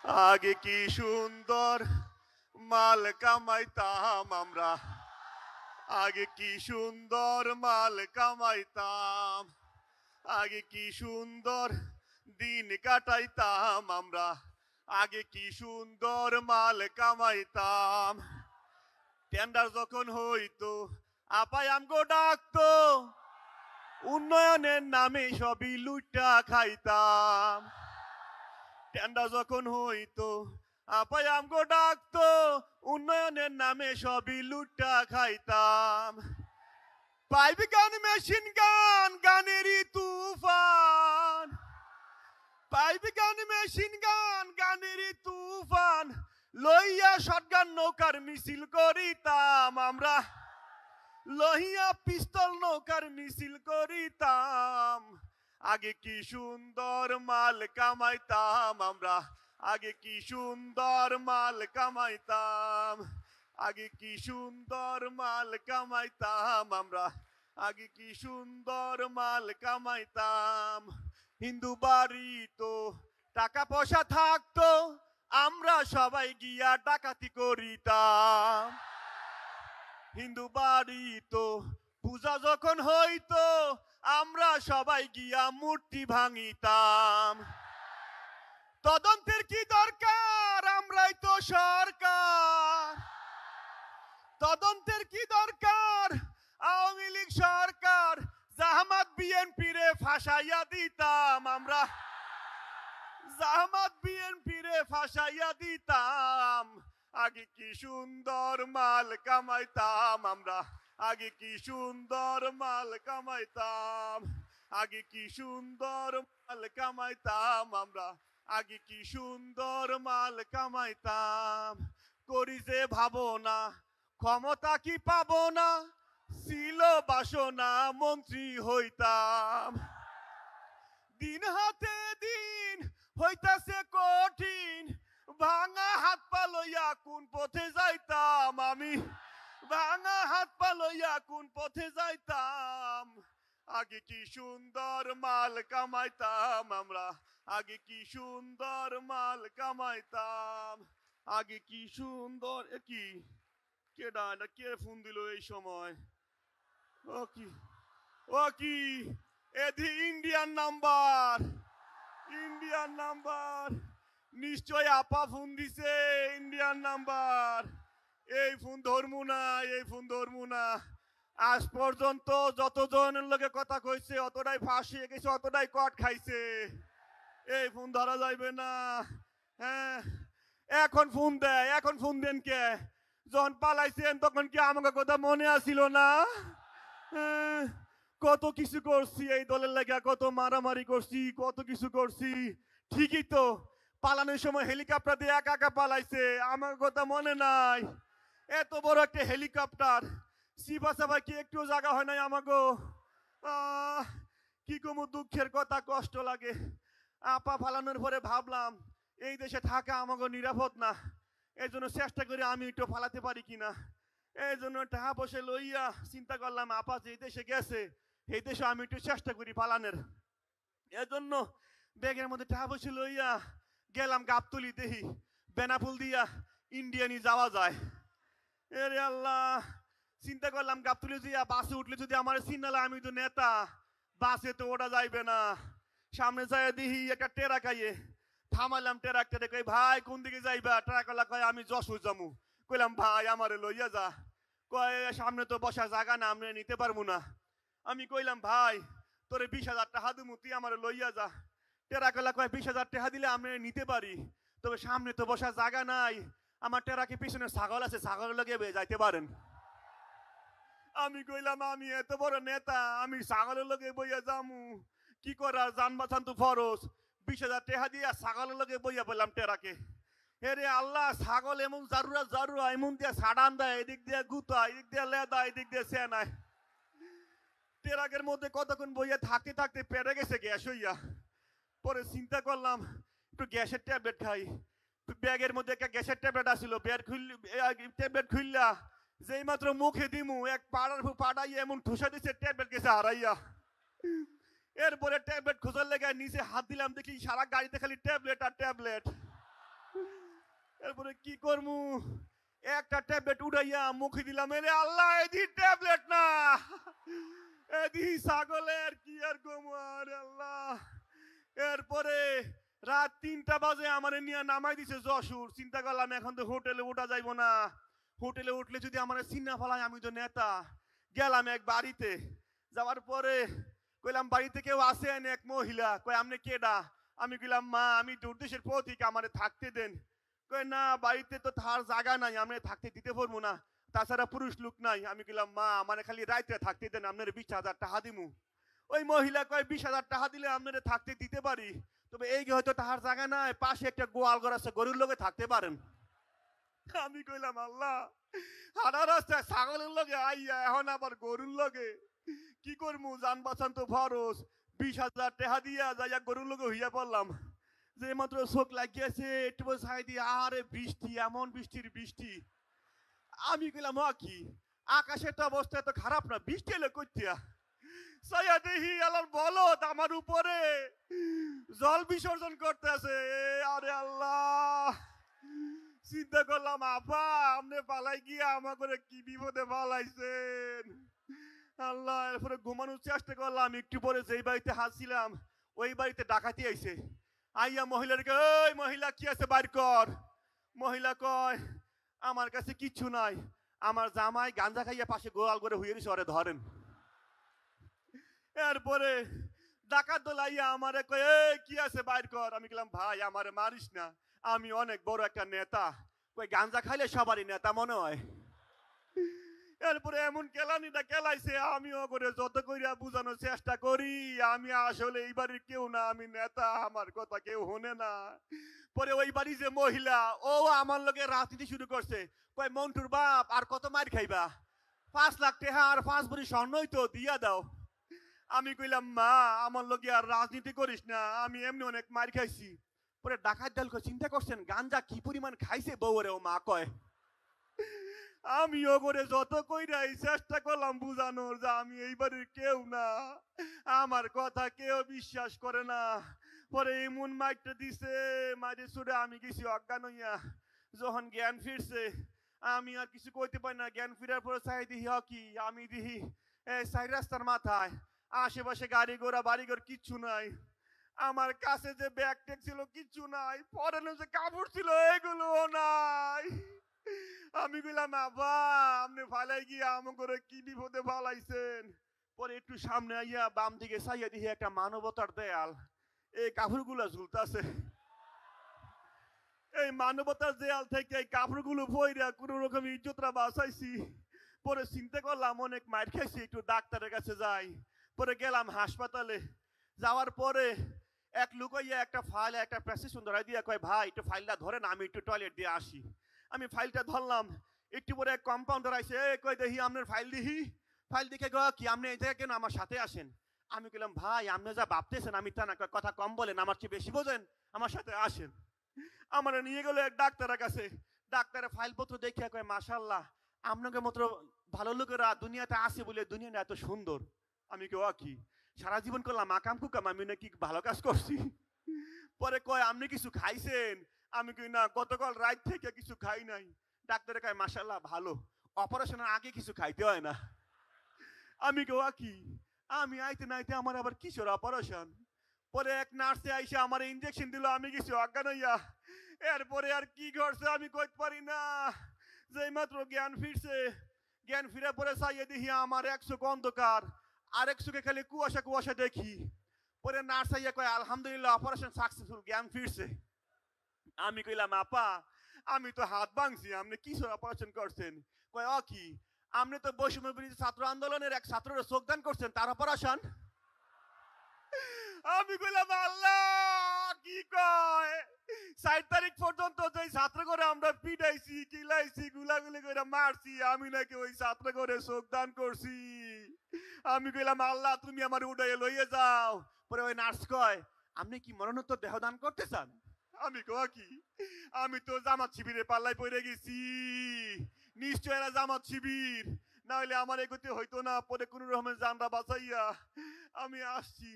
আগে কি সুন্দর মাল কামাইতাম আমরা, আগে কি সুন্দর মাল কামাইতাম, আগে কি সুন্দর দিন কাটাইতাম আমরা, আগে কি সুন্দর মাল কামাইতাম। টেন্ডার যখন হইতো আপাই আমগো ডাকতো, উন্নয়নের নামে সবই লুটা খাইতাম। টেন্ডার যখন হইতো আপাই আমগো ডাকতো, উন্নয়নের নামে সবই লুটা খাইতাম। পাইপ গান, মেশিন গান, গানেরই তুফান, পাইপ গান, মেশিন গান, গানেরই তুফান, লইয়া শটগান নৌকার মিছিল করিতাম আমরা, লইয়া পিস্তল নৌকার মিছিল করিতাম। আগে কি সুন্দর মাল কামাইতাম আমরা, আগে কি সুন্দর মাল কামাইতাম, আগে কি সুন্দর মাল কামাইতাম আমরা, আগে কি সুন্দর মাল কামাইতাম। হিন্দু বাড়ি তো টাকা পয়সা থাকতো, আমরা সবাই গিয়া ডাকাতি করিতাম। হিন্দু বাড়ি তো পূজা যখন হইতো, আমরা সবাই গিয়া মূর্তি ভাঙিতাম। তদন্তের কি দরকার, আমরাই তো সরকার, তদন্তের কি দরকার, আওয়ামী লীগ সরকার, জামাত বিএনপি রে ফাঁসাইয়া দিতাম আমরা, জামাত বিএনপি রে ফাঁসাইয়া দিতাম। আগে কি সুন্দর মাল কামাইতাম আমরা, আগে কি সুন্দর মাল কামাইতাম, আগে কি সুন্দর মাল কামাইতাম আমরা, আগে কি সুন্দর মাল কামাইতাম। করি যে ভাবনা ক্ষমতা কি পাবো না, ছিল বাসনা মন্ত্রী হইতাম। দিন হাতে দিন হইতাছে কঠিন, ভাঙা হাত পা লইয়া কোন পথে যাইতাম আমি, ভাঙা হাত পা লইয়া কোন পথে যাইতাম। আগে কি সুন্দর মাল কামাইতাম আমরা, আগে কি সুন্দর মাল কামাইতাম, আগে কি সুন্দর। কি কেডা এটা, কে ফোন দিল এই সময়? ও কি, ও কি এদি ইন্ডিয়ান নাম্বার, ইন্ডিয়ান নাম্বার, নিশ্চয় আপা ফোন দিছে, ইন্ডিয়ান নাম্বার। এই ফোন ধরমু না, এই ফোন ধরমু না। আজ পর্যন্ত যতজনের লগে কথা কইছে অতটাই ফাঁসিয়ে গেছে, অতটাই কট খাইছে। এই ফোন ধরা যাইবে না। হ্যাঁ, এখন ফোন দেয়, এখন ফোন দেন কে? যখন পালাইছেন তখন কি আমাকে কথা মনে আসিল না? কত কিছু করছি এই দলের লাগা, কত মারামারি করছি, কত কিছু করছি। ঠিকই তো, পালানোর সময় হেলিকপ্টার দিয়ে একা একা পালাইছে, আমার কথা মনে নাই? এত বড় একটা হেলিকপ্টার, সিপা সাপা কি একটু জায়গা হয় নাই আমাগো? কি কমু, দুঃখের কথা, কষ্ট লাগে। আপা ফালানোর পরে ভাবলাম এই দেশে থাকা আমাগো নিরাপদ না, এই জন্য চেষ্টা করি আমি একটু ফালাতে পারি কিনা। এই জন্য টাকা বসে লইয়া চিন্তা করলাম আপা যে দেশে গেছে এই দেশে আমি একটু চেষ্টা করি পালানের। এজন্য ব্যাগের মধ্যে টাকা বসে লইয়া গেলাম গাবতলি, দেহি বেনাফুল দিয়া ইন্ডিয়ানি যাওয়া যায়। এরে আল্লাহ, চিন্তা করলাম গাবতলি দিয়া বাসে উঠলে যদি আমার চিনালে আমি তো নেতা, বাসে তো ওটা যাইবে না। সামনে যায় দেখি একটা টেরা খাইয়ে, থামাইলাম টেরাকটারে, কই ভাই কোন দিকে যাইবা? টেরাকলা কয় আমি যশোর যামু। কইলাম ভাই আমারে লইয়া যা। কয় সামনে তো বসার জায়গা না, আমরা নিতে পারবো না। আমি কইলাম ভাই তোরে 20,000 টাকা দিমু, তুই আমারে লইয়া যা। টেরাকলা কয় 20,000 টাকা দিলে আমরা নিতে পারি, তবে সামনে তো বসার জায়গা নাই, আমার টেরাকে পিছনে ছাগল আছে, ছাগল লগে যাইতে পারেন। আমি কইলাম আমি এত বড় নেতা, আমি ছাগলের লগে বইয়া যামু, কি করার, জান বাঁচান তো ফরজ। 20,000 টাকা দিয়া ছাগলের লগে বইয়া পেলাম টেরাকে। হেরে আল্লাহ, ছাগল এমন জারুরা জারুরা, এমন দিয়ে সাড়ান দেয়, এদিক দিয়ে গুতা, এদিক দিয়ে লেদা, এদিক দিয়ে সেনায়। টেরাকের মধ্যে কতক্ষণ বইয়া থাকতে থাকতে পেরে গেছে গ্যাস হইয়া। পরে চিন্তা করলাম একটু গ্যাসের ট্যাবলেট খাই। ব্যাগের মধ্যে একটা গ্যাসের ট্যাবলেট আসিল, ট্যাবলেট খুললা যেই মাত্র মুখে দিমু এক পাড়ার পাড়াই এমন ঠুসা দিছে, ট্যাবলেট গেছে হারাইয়া। এরপরে ট্যাবলেট খোঁজার লেগে নিচে হাত দিলাম, দেখি সারা গাড়িতে খালি ট্যাবলেট আর ট্যাবলেট। পরে কি করমু, একটা ট্যাবলেট উড়াইয়া মুখে দিলাম, এরে আল্লাহ এদি ট্যাবলেট না, এদি ছাগলের কি আর গমু, আরে আল্লাহ। এরপরে রাত 3টা বাজে আমারে নিয়ে নামাই দিছে যশোর। চিন্তা করলাম এখন তো হোটেলে ওঠা যাইব না, হোটেলে উঠলে যদি আমার চিন্না ফেলায়, আমি তো নেতা। গেলাম এক বাড়িতে, যাওয়ার পরে কইলাম বাড়িতে কেউ আসেন? এক মহিলা কয় আপনি কেডা? আমি কইলাম মা আমি দুর্দেশের প্রতীক, আমারে থাকতে দেন। কয় না বাড়িতে তো থার জায়গা নাই, আমি থাকতে দিতে পারবো না, তাছাড়া পুরুষ লোক নাই। আমি কইলাম মা আমার খালি রাইতে থাকতে দেন, আপনার 20,000 টাকা দিমু। ওই মহিলা কয় 20,000 টাকা দিলে আপনারা থাকতে দিতে পারি, তবে এই হয়তো তাহার জায়গা নাই, পাশে একটা গোয়াল ঘর আছে, গরুর লগে থাকতে পারেন। আমি কইলাম আল্লাহ হারা রাস্তায় ছাগলের লগে আইয়া এখন আবার গরুর লগে কি করমু, জান বাঁচান তো ফরজ। 20,000 টাকা দিয়া যাইয়া গরুর লগে হইয়া পড়লাম। যে মাত্র চোখ লাগিয়েছে একটু ছাই দিয়ে, আরে বৃষ্টি, এমন বৃষ্টির বৃষ্টি। আমি কইলাম কি আকাশের তো অবস্থা এত খারাপ না, বৃষ্টি এলো কইতিয়া। সাইয়া দেখি আল্লাহর বলদ আমার উপরে জল বিসর্জন করতেছে। আরে আল্লাহ, চিন্তা করলাম আপা আপনি পালাই গিয়া আমাকে কি বিপদে পালাইছেন আল্লাহ। এরপরে ঘুমানোর চেষ্টা করলাম, একটু পরে যেই বাড়িতে হাসছিলাম ওই বাড়িতে ডাকাতি আইছে। আইয়া মহিলাকে, ওই মহিলা কি আছে বাইর কর। মহিলা কয় আমার কাছে কিচ্ছু নাই, আমার জামাই গাঞ্জা খাইয়া পাশে গোয়াল করে হুইয়ে দিছে, ওরে ধরেন। এরপরে ডাকাত দল আইয়া আমারে কয় এই কি আছে বাইর কর। আমি বললাম ভাই আমারে মারিস না, আমি অনেক বড় একটা নেতা। কই গাঞ্জা খাইলে সবারই নেতা মনে হয়। এরপরে এমন কেলানিটা কেলাইছে, আমিও করে যত কইরা বুঝানোর চেষ্টা করি আমি আসলে এই বাড়ির কেউ না, আমি নেতা, আমার কথা কেউ শোনে না। পরে ওই বাড়ি যে মহিলা ও আমার লগে রাজনীতি শুরু করছে, কয় মন্টুর বাপ আর কত মার খাইবা, 5 লাখ টাকা আর 5 ভরি স্বর্ণই তো দিয়া দাও। আমি কইলাম মা আমার লগে আর রাজনীতি করিস না, আমি এমনি অনেক মার খাইছি। পরে ডাকাত দল চিন্তা করছেন গাঞ্জা কি পরিমাণ খাইছে বউরে, ও মা কয়। আমিও করে যত কইরাই চেষ্টা করলাম বুঝানোর যে আমি এই বাড়ির কেউ না, আমার কথা কেউ বিশ্বাস করে না। পরে এমন মাইকটা দিছে, মাইরে ছুড়ে আমি গেছি অজ্ঞান হইয়া। যখন জ্ঞান ফিরছে আমি আর কিছু কইতে পারি না। জ্ঞান ফিরার পরে চাই দিহি কি, আমি দিহি এই 4 রাস্তার মাথায় আশেপাশে গাড়ি ঘোড়া বাড়িঘর কিচ্ছু নাই, আমার কাছে যে ব্যাগ ট্যাগ ছিল কিচ্ছু নাই, পরনে যে কাপড় ছিল এগুলো নাই। আমি কইলাম আব্বা আপনি ফালাই গিয়া আমাকে কি বিপদে ফালাইছেন। পরে একটু সামনে আইয়া বাম দিকে চাইয়া দিহি একটা মানবতার দেয়াল, এই কাপড়গুলো ঝুলতাছে। এই মানবতার দেয়াল থেকে এই কাপড়গুলো বইরা কোন রকম ইজ্জতরা বাঁচাইছি। পরে চিন্তা করলাম অনেক মার খাইছি, একটু ডাক্তারের কাছে যাই। পরে গেলাম হাসপাতালে, যাওয়ার পরে এক লোক একটা ফাইল একটা প্রেসক্রিপশন ধরাই দিয়া কয় ভাই একটু ফাইলটা ধরেন আমি একটু টয়লেট দিয়ে আসি। আমি ফাইলটা ধরলাম, একটু পরে এক কম্পাউন্ডার আইছে, কই দেখি আপনার ফাইল দিহি। ফাইল দেখে গো কি আপনি এই জায়গায় কেন আমার সাথে আসেন। আমি কইলাম ভাই আপনি যা ভাবতেছেন আমি তা না, কথা কম বলেন, আমার চেয়ে বেশি বোঝেন, আমার সাথে আসেন। আমার নিয়ে গেল এক ডাক্তারের কাছে। ডাক্তারের ফাইলপত্র দেখে কয় মাশাআল্লাহ আপনাকে মাত্র ভালো লোকেরা দুনিয়াতে আসে বলে দুনিয়াটা এত সুন্দর। আমি কি সারা জীবন করলাম আকাম কুকাম, আমি নাকি ভালো কাজ করছি। পরে কয় আপনি কিছু খাইছেন। আমি কই না গতকাল রাত থেকে কিছু খাই নাই। ডাক্তারে কয় মাশাআল্লাহ ভালো, অপারেশনের আগে কিছু খাইতে হয় না। আমি কি আমি আইতে নাইতে আমার আবার কিসের অপারেশন। পরে এক নার্সে আইসে আমার ইনজেকশন দিল, আমি কিছু অজ্ঞান হইয়া। এরপরে আর কি ঘটছে আমি কইতে পারি না। যেই মাত্র জ্ঞান ফিরছে, জ্ঞান ফিরে পরে চাইয়ে দেখি আমার 1 চোখ অন্ধকার, আরেক চোখে খালি কুয়াশা কুয়াশা দেখি। পরে নার্স আইয়া কয় আলহামদুলিল্লাহ অপারেশন সাকসেসফুল, জ্ঞান ফিরছে। আমি কইলাম আপা আমি তো হাত ভাঙছি, আপনি কিসের অপারেশন করছেন। কয় কি আপনি তো বৈষম্য বিরোধী ছাত্র আন্দোলনের এক ছাত্রের যোগদান করছেন, তার অপারেশন। আমি কইলাম আল্লাহ কি কয়, 4 তারিখ পর্যন্ত যে ছাত্র করে আমরা পিটাইছি কিলাইছি গুলাগুলি করে মারছি, আমি নাকি ওই ছাত্র করে যোগদান করছি। আমি কইলাম আল্লাহ তুমি আমার উড়াইয়ে লইয়ে যাও। পরে ওই নার্স কয় আপনি কি মরণোত্তর দেহদান করতে চান। আমি কি আমি তো জামাত শিবিরে পাল্লাই পড়ে গেছি, নিশ্চয় এরা জামাত শিবির, না হলে আমার এগোতে হইতো না। পরে কোন রকমের জানরা বাঁচাইয়া আমি আসছি।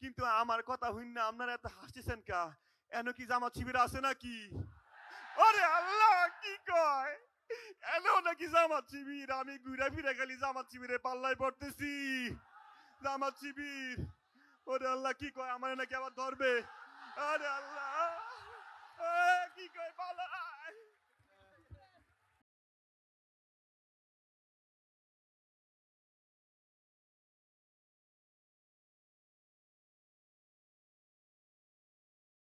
কিন্তু আমার কথা হইন না আপনারা এত হাসতেছেন কা, এন কি জামাত শিবির আছে নাকি? ওরে আল্লাহ কি কয় এলেও নাকি জামাত শিবির আমি ঘুরে ফিরে খালি জামাত শিবিরে পাল্লায় পড়তেছি জামাত শিবির ওরে আল্লাহ কি কয় আমার নাকি আবার ধরবে আরে আল্লাহ